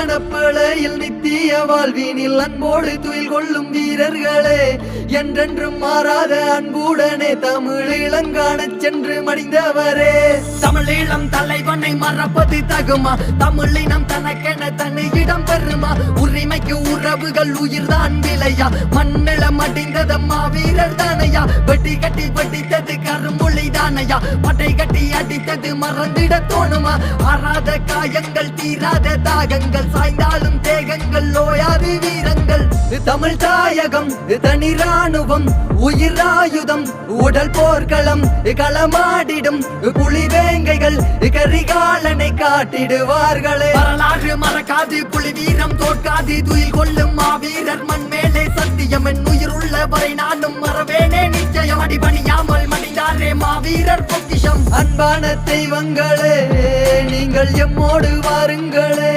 மனப்பளையில் நித்திய வாழ்வினில் அன்போடு துயில் கொள்ளும் வீரர்களே, என்றென்றும் மாறாத அன்புடனே தமிழ் இளங்காணச் சென்று மடிந்தவரே. தமிழீழம் தலைவனை மறப்பது தகுமா? தமிழினம் தனக்கென தனி இடம் பெறுமா? உரிமைக்கு உறவுகள் உயிர்தான் விலையா? மண்ணிலம் அடிந்ததம்மா வீரர் தானையா? வெட்டி கட்டி வெட்டித்தது கருமொழி தானையா? பட்டை கட்டி அடித்தது மறந்திட தோணுமா? ஆறாத காயங்கள் தீராத தாகங்கள், சாய்ந்தாலும் தேகங்கள் ஓயாது வீரங்கள். தமிழ் தாயகம் தனி ராணுவம் உயிராயுதம், உடல் போர்க்களம் களமாடிடும் புலிவேங்கைகள் கரிகாலனை காட்டிடுவார்களே. வரலாறு மறக்காது, புலி வீரம் தோற்காது, துயில் கொள்ளும் மாவீரர் மண் மேலே சத்தியம். என் உயிர் உள்ள வரை நானும் மறவேனே நிச்சயம். அடிபணியாமல் மடிந்தாரே மாவீரர் பொக்கிஷம். அன்பான தெய்வங்களே, நீங்கள் எம்மோடு வாருங்களே.